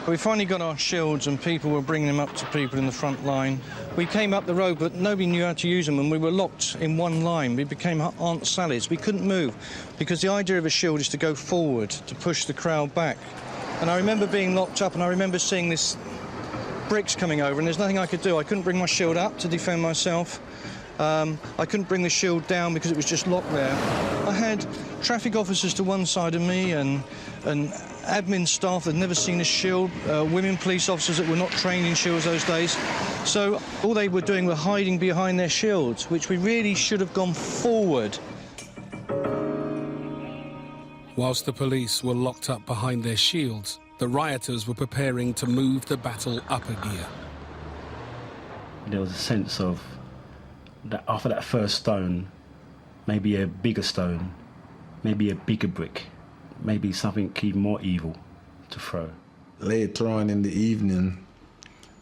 We finally got our shields and people were bringing them up to people in the front line. We came up the road, but nobody knew how to use them, and we were locked in one line. We became Aunt Sally's. We couldn't move, because the idea of a shield is to go forward, to push the crowd back. And I remember being locked up, and I remember seeing this bricks coming over, and there's nothing I could do. I couldn't bring my shield up to defend myself. I couldn't bring the shield down because it was just locked there. I had traffic officers to one side of me and admin staff that had never seen a shield, women police officers that were not trained in shields those days. So all they were doing were hiding behind their shields, which we really should have gone forward. Whilst the police were locked up behind their shields, the rioters were preparing to move the battle up a gear. There was a sense of that after that first stone, maybe a bigger stone, maybe a bigger brick, maybe something even more evil to throw. Later on in the evening,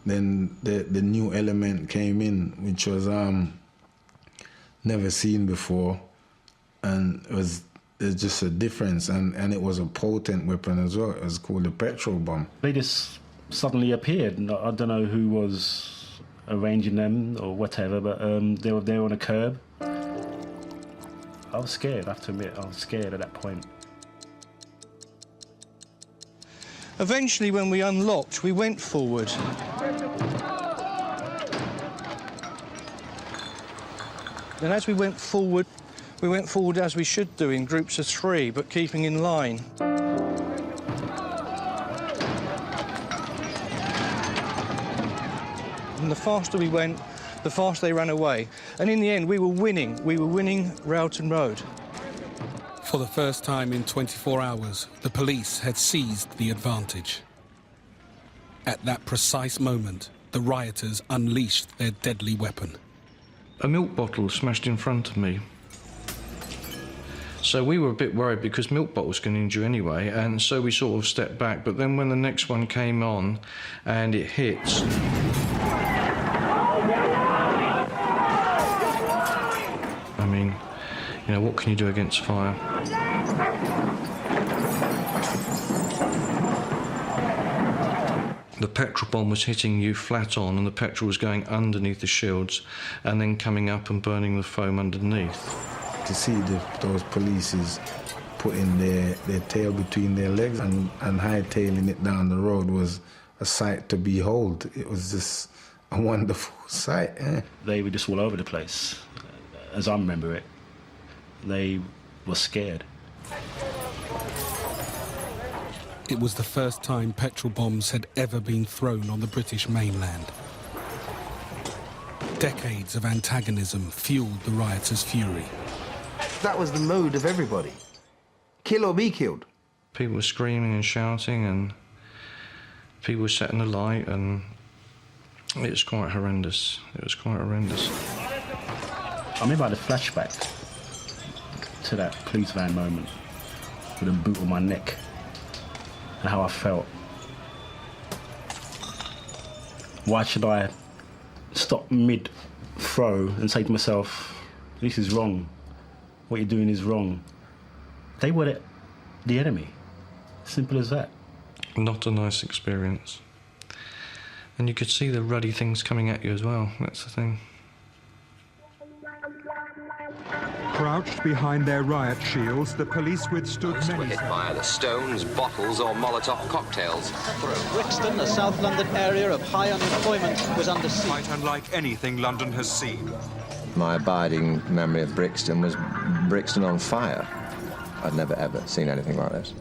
then the new element came in, which was never seen before, and there's just a difference, and it was a potent weapon as well. It was called a petrol bomb. They just suddenly appeared. I don't know who was arranging them or whatever, but they were there on a curb. I was scared, I have to admit, I was scared at that point. Eventually, when we unlocked, we went forward. And as we went forward as we should do, in groups of 3, but keeping in line. And the faster we went, the faster they ran away. And in the end, we were winning. We were winning Railton Road. For the first time in 24 hours, the police had seized the advantage. At that precise moment, the rioters unleashed their deadly weapon. A milk bottle smashed in front of me. So we were a bit worried because milk bottles can injure anyway, and so we sort of stepped back. But then when the next one came on and it hit... I mean, you know, what can you do against fire? The petrol bomb was hitting you flat on, and the petrol was going underneath the shields and then coming up and burning the foam underneath. To see those polices putting their tail between their legs and hightailing it down the road was a sight to behold. It was just a wonderful sight. They were just all over the place. As I remember it, they were scared. It was the first time petrol bombs had ever been thrown on the British mainland. Decades of antagonism fueled the rioters' fury. That was the mode of everybody. Kill or be killed. People were screaming and shouting, and people were setting alight, and it was quite horrendous. It was quite horrendous. I remember I had a flashback to that police van moment with a boot on my neck and how I felt. Why should I stop mid-throw and say to myself, this is wrong, what you're doing is wrong? They were the enemy. Simple as that. Not a nice experience. And you could see the ruddy things coming at you as well, that's the thing. Crouched behind their riot shields, the police withstood Most were many... hit by either stones, bottles or Molotov cocktails. Brixton, a South London area of high unemployment, was under siege. Quite unlike anything London has seen. My abiding memory of Brixton was Brixton on fire. I'd never, ever seen anything like this.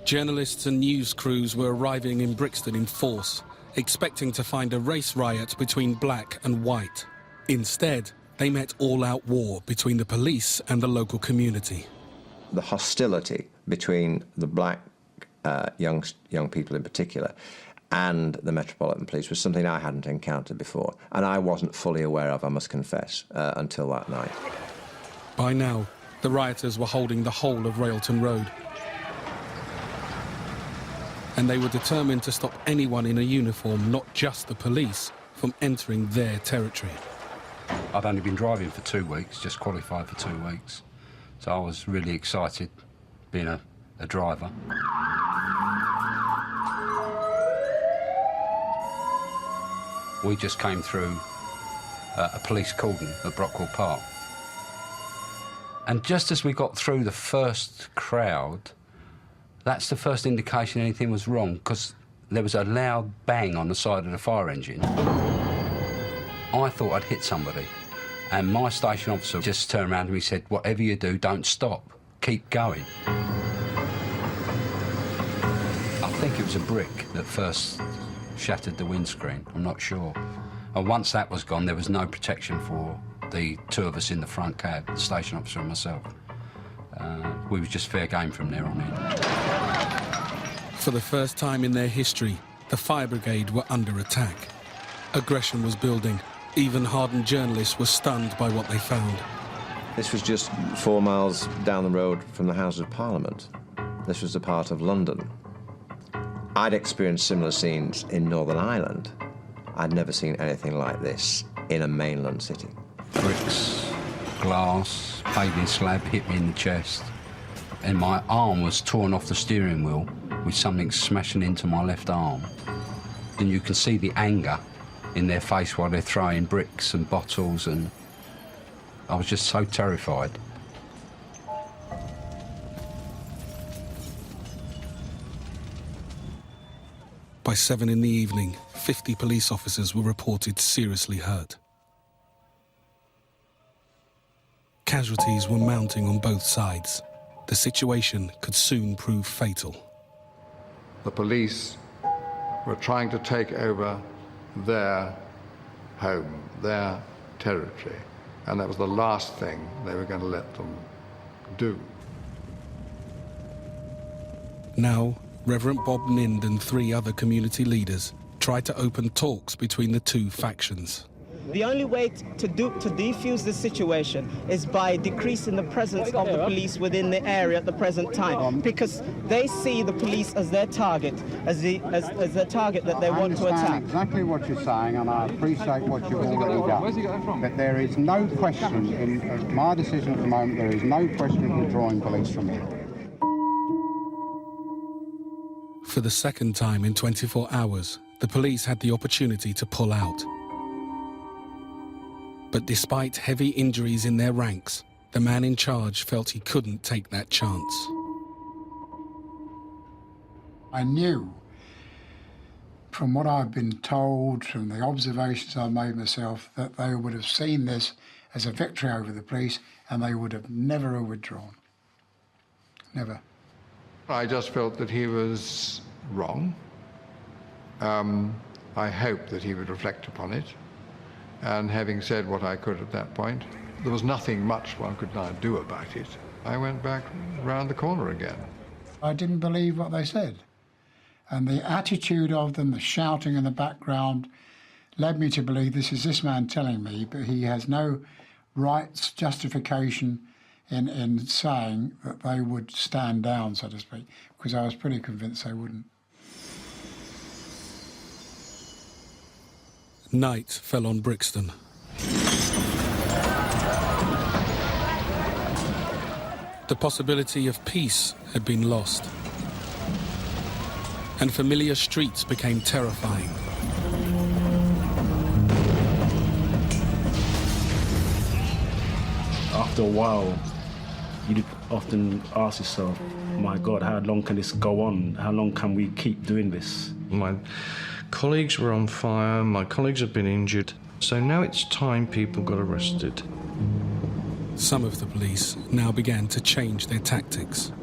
Journalists and news crews were arriving in Brixton in force, expecting to find a race riot between black and white. Instead, they met all-out war between the police and the local community. The hostility between the black young people in particular and the Metropolitan Police was something I hadn't encountered before, and I wasn't fully aware of, I must confess, until that night. By now, the rioters were holding the whole of Railton Road. And they were determined to stop anyone in a uniform, not just the police, from entering their territory. I'd only been driving for 2 weeks, just qualified for 2 weeks. So I was really excited, being a driver. We just came through a police cordon at Brockwell Park. And just as we got through the first crowd, that's the first indication anything was wrong, because there was a loud bang on the side of the fire engine. I thought I'd hit somebody. And my station officer just turned around to me and said, "Whatever you do, don't stop. Keep going." I think it was a brick that first shattered the windscreen. I'm not sure. And once that was gone, there was no protection for the two of us in the front cab, the station officer and myself. We were just fair game from there on in. For the first time in their history, the fire brigade were under attack. Aggression was building. Even hardened journalists were stunned by what they found. This was just 4 miles down the road from the Houses of Parliament. This was a part of London. I'd experienced similar scenes in Northern Ireland. I'd never seen anything like this in a mainland city. Bricks, glass, paving slab hit me in the chest, and my arm was torn off the steering wheel with something smashing into my left arm. And you can see the anger in their face while they're throwing bricks and bottles, and I was just so terrified. By 7 in the evening, 50 police officers were reported seriously hurt. Casualties were mounting on both sides. The situation could soon prove fatal. The police were trying to take over their home, their territory, and that was the last thing they were going to let them do. Now, Reverend Bob Nind and 3 other community leaders tried to open talks between the two factions. The only way to defuse this situation is by decreasing the presence of the police within the area at the present time, because they see the police as their target, as the target that they want to attack. I understand exactly what you're saying, and I appreciate what you've already done. But there is no question, in my decision at the moment, there is no question of withdrawing police from here. For the second time in 24 hours, the police had the opportunity to pull out. But despite heavy injuries in their ranks, the man in charge felt he couldn't take that chance. I knew, from what I've been told, from the observations I've made myself, that they would have seen this as a victory over the police, and they would have never withdrawn. Never. I just felt that he was wrong. I hoped that he would reflect upon it. And having said what I could at that point, there was nothing much one could now do about it. I went back round the corner again. I didn't believe what they said. And the attitude of them, the shouting in the background, led me to believe this is this man telling me, but he has no rights, justification in saying that they would stand down, so to speak, because I was pretty convinced they wouldn't. Night fell on Brixton. The possibility of peace had been lost, and familiar streets became terrifying. After a while, you'd often ask yourself, my God, how long can this go on? How long can we keep doing this? My colleagues were on fire, my colleagues have been injured, so now it's time people got arrested. Some of the police now began to change their tactics.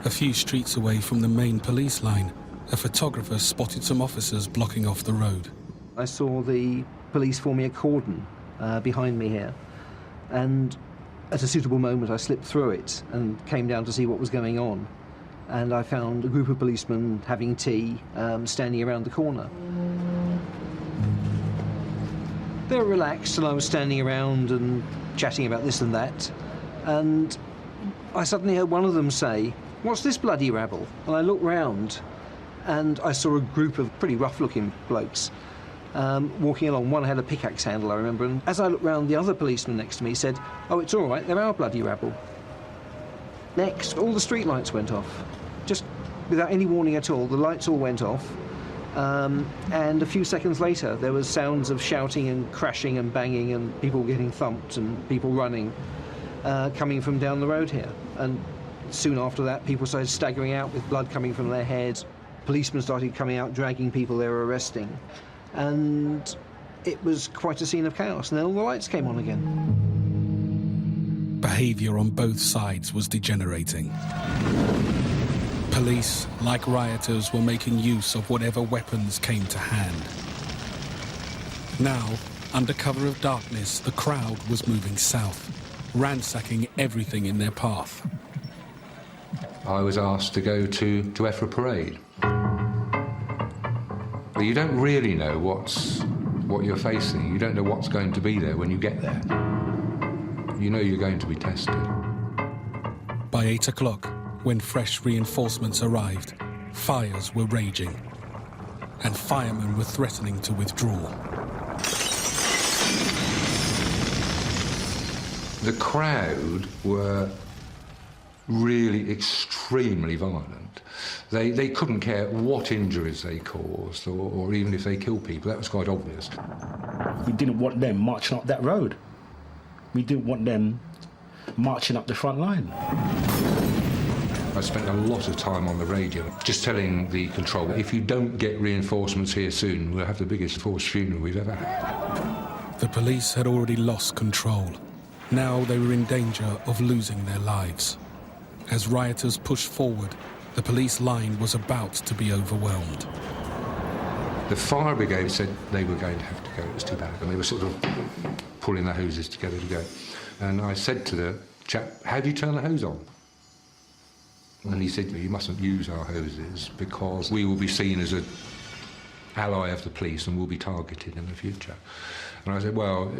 A few streets away from the main police line, a photographer spotted some officers blocking off the road. I saw the police forming a cordon behind me here, and at a suitable moment I slipped through it and came down to see what was going on. And I found a group of policemen having tea, standing around the corner. They were relaxed, and I was standing around and chatting about this and that. And I suddenly heard one of them say, "What's this bloody rabble?" And I looked round, and I saw a group of pretty rough-looking blokes walking along. One had a pickaxe handle, I remember. And as I looked round, the other policeman next to me said, "Oh, it's all right, they're our bloody rabble." Next, all the street lights went off. Just without any warning at all, the lights all went off. And a few seconds later, there was sounds of shouting and crashing and banging and people getting thumped and people running, coming from down the road here. And soon after that, people started staggering out with blood coming from their heads. Policemen started coming out, dragging people they were arresting. And it was quite a scene of chaos. And then all the lights came on again. Behaviour on both sides was degenerating. Police, like rioters, were making use of whatever weapons came to hand. Now, under cover of darkness, the crowd was moving south, ransacking everything in their path. I was asked to go to Effra Parade. But you don't really know what you're facing. You don't know what's going to be there when you get there. You know you're going to be tested. By 8 o'clock, when fresh reinforcements arrived, fires were raging, and firemen were threatening to withdraw. The crowd were really extremely violent. They couldn't care what injuries they caused, or even if they killed people. That was quite obvious. We didn't want them marching up that road. We didn't want them marching up the front line. I spent a lot of time on the radio just telling the control, if you don't get reinforcements here soon, we'll have the biggest forced funeral we've ever had. The police had already lost control. Now they were in danger of losing their lives. As rioters pushed forward, the police line was about to be overwhelmed. The fire brigade said they were going to have to go. It was too bad. And they were sort of pulling their hoses together to go. And I said to the chap, how do you turn the hose on? And he said, you mustn't use our hoses because we will be seen as an ally of the police and will be targeted in the future. And I said, well,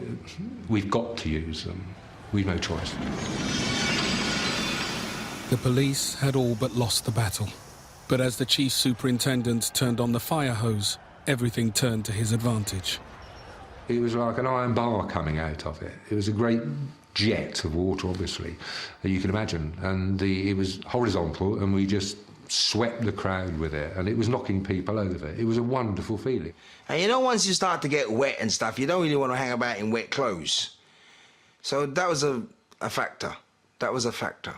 we've got to use them. We've no choice. The police had all but lost the battle. But as the chief superintendent turned on the fire hose, everything turned to his advantage. It was like an iron bar coming out of it. It was a great jet of water, obviously, that you can imagine. And it was horizontal, and we just swept the crowd with it, and it was knocking people over. It was a wonderful feeling. And you know, once you start to get wet and stuff, you don't really want to hang about in wet clothes. So that was a factor. That was a factor.